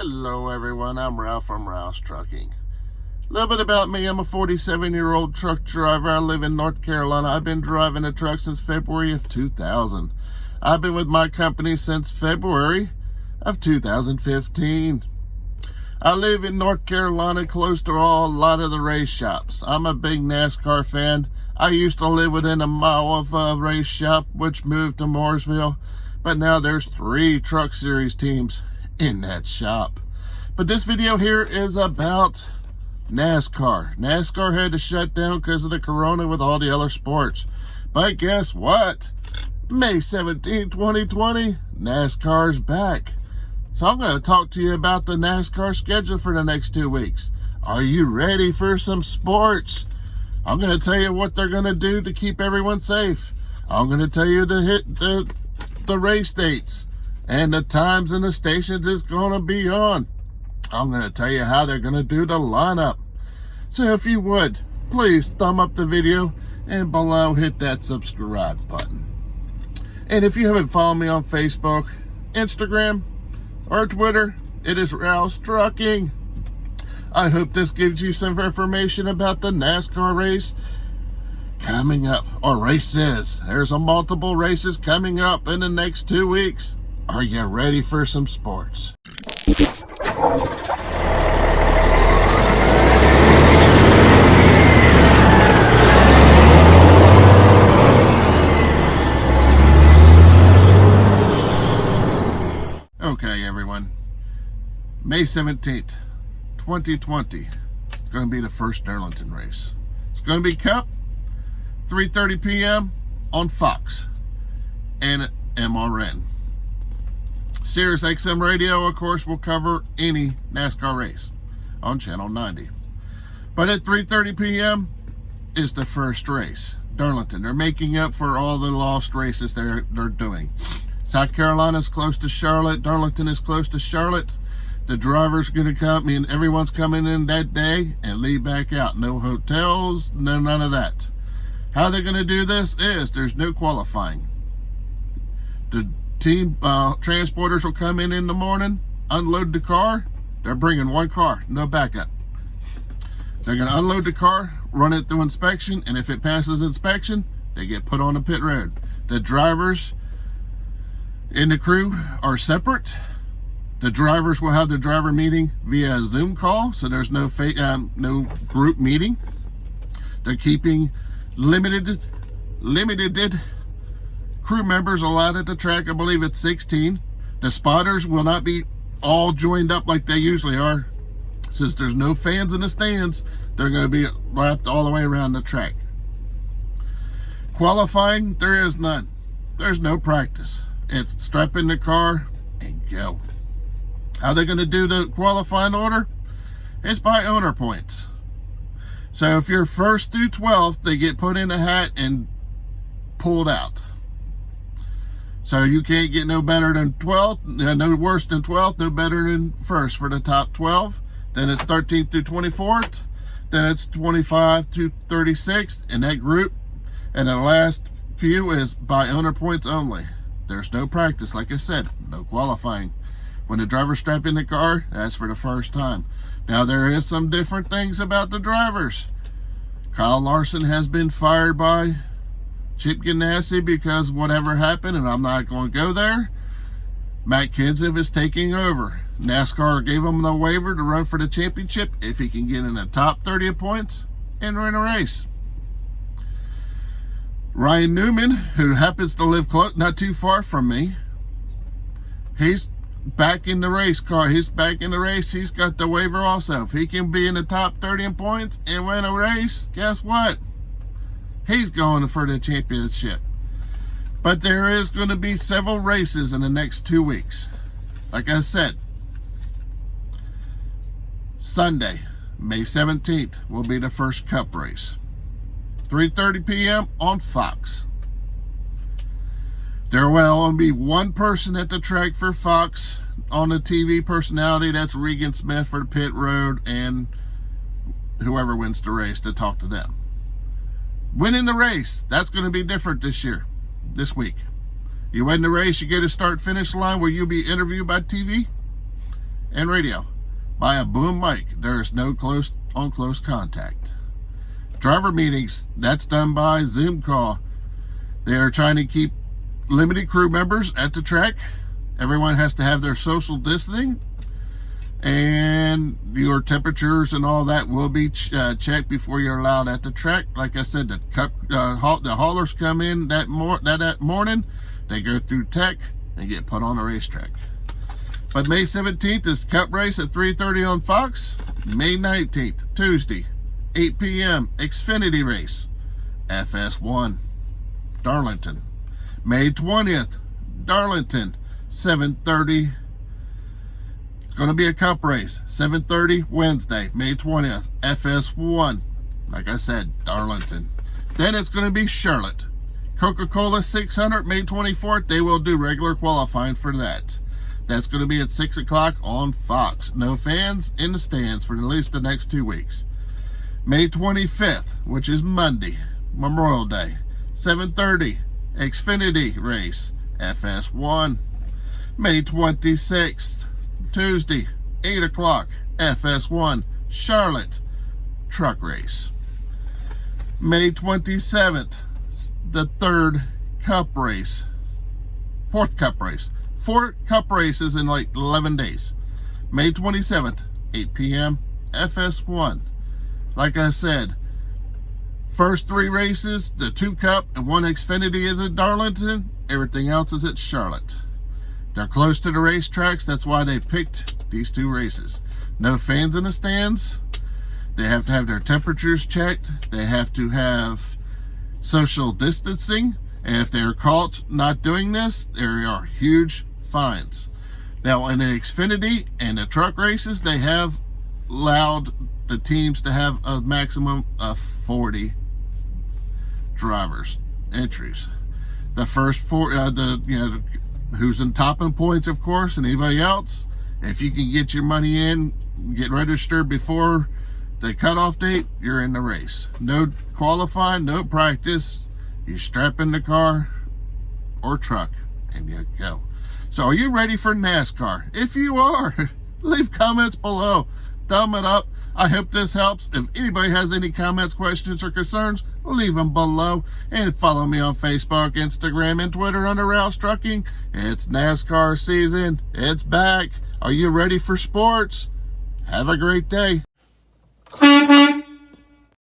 Hello everyone, I'm Ralph from Ralph's Trucking. A little bit about me, I'm a 47-year-old truck driver. I live in North Carolina. I've been driving a truck since February of 2000. I've been with my company since February of 2015. I live in North Carolina, close to a lot of the race shops. I'm a big NASCAR fan. I used to live within a mile of a race shop, which moved to Mooresville, but now there's 3 truck series teams in that shop. But this video here is about NASCAR. NASCAR had to shut down because of the corona with all the other sports. But guess what? May 17, 2020, NASCAR is back. So I'm going to talk to you about the NASCAR schedule for the next 2 weeks. Are you ready for some sports? I'm going to tell you what they're going to do to keep everyone safe. I'm going to tell you the race dates and the times and the stations it's going to be on. I'm going to tell you how they're going to do the lineup. So if you would, please thumb up the video and below hit that subscribe button. And if you haven't followed me on Facebook, Instagram, or Twitter, it is Ralph's Trucking. I hope this gives you some information about the NASCAR race coming up, or races. There's multiple races coming up in the next 2 weeks. Are you ready for some sports? Okay, everyone. May 17th, 2020. It's going to be the first Darlington race. It's going to be Cup, 3:30 p.m. on Fox and MRN. Sirius XM Radio, of course, will cover any NASCAR race on Channel 90. But at 3:30 p.m. is the first race, Darlington. They're making up for all the lost races they're doing. South Carolina is close to Charlotte. Darlington is close to Charlotte. The driver's going to come in. Everyone's coming in that day and leave back out. No hotels, none of that. How they're going to do this is there's no qualifying. The team transporters will come in the morning, unload the car. They're bringing one car, no backup. They're going to unload the car, run it through inspection, and if it passes inspection, they get put on the pit road. The drivers and the crew are separate. The drivers will have their driver meeting via Zoom call, so there's no group meeting. They're keeping limited crew members allowed at the track. I believe it's 16. The spotters will not be all joined up like they usually are. Since there's no fans in the stands, they're going to be wrapped all the way around the track. Qualifying, there is none. There's no practice. It's strap in the car and go. How they're going to do the qualifying order? It's by owner points. So if you're first through 12th, they get put in a hat and pulled out. So you can't get no better than 12th, no worse than 12th, no better than first for the top 12. Then it's 13th through 24th. Then it's 25 through 36th in that group. And the last few is by owner points only. There's no practice, like I said, no qualifying. When the driver strap in the car, that's for the first time. Now, there is some different things about the drivers. Kyle Larson has been fired by Chip Ganassi because whatever happened, and I'm not going to go there. Matt Kenseth is taking over. NASCAR gave him the waiver to run for the championship if he can get in the top 30 of points and win a race. Ryan Newman, who happens to live close, not too far from me, he's back in the race car. He's back in the race. He's got the waiver also. If he can be in the top 30 in points and win a race, guess what? He's going for the championship. But there is going to be several races in the next 2 weeks. Like I said, Sunday, May 17th, will be the first Cup race. 3:30 p.m. on Fox. There will only be one person at the track for Fox on the TV personality. That's Regan Smith for the pit road and whoever wins the race to talk to them. Winning the race, that's going to be different this week. You win the race, you get a start-finish line where you'll be interviewed by TV. and radio. By a boom mic, there is no close contact. Driver meetings, that's done by Zoom call. They are trying to keep limited crew members at the track. Everyone has to have their social distancing, and your temperatures and all that will be checked before you're allowed at the track. Like I said, the haulers come in that morning. They go through tech and get put on the racetrack. But May 17th is Cup race at 3:30 on Fox. May 19th, Tuesday, 8 p.m. Xfinity race, FS1, Darlington. May 20th, Darlington, 7:30. It's going to be a Cup race, 7:30 Wednesday, May 20th, FS1. Like I said, Darlington. Then it's going to be Charlotte. Coca-Cola 600, May 24th. They will do regular qualifying for that. That's going to be at 6 o'clock on Fox. No fans in the stands for at least the next 2 weeks. May 25th, which is Monday, Memorial Day, 7:30, Xfinity race, FS1. May 26th, Tuesday, 8 o'clock, FS1, Charlotte, truck race. May 27th, the third Cup race, fourth Cup race. 4 Cup races in like 11 days. May 27th, 8 p.m., FS1. Like I said, first 3 races, the 2 Cup and 1 Xfinity is at Darlington. Everything else is at Charlotte. They're close to the racetracks. That's why they picked these 2 races. No fans in the stands. They have to have their temperatures checked. They have to have social distancing. And if they're caught not doing this, there are huge fines. Now, in the Xfinity and the truck races, they have allowed the teams to have a maximum of 40 drivers entries. The first 4, who's in top in points, of course, and anybody else. If you can get your money in, get registered before the cutoff date, you're in the race. No qualifying, no practice. You strap in the car or truck and you go. So are you ready for NASCAR? If you are, leave comments below. Thumb it up. I hope this helps. If anybody has any comments, questions, or concerns, leave them below. And follow me on Facebook, Instagram, and Twitter under Rouse Trucking. It's NASCAR season. It's back. Are you ready for sports? Have a great day.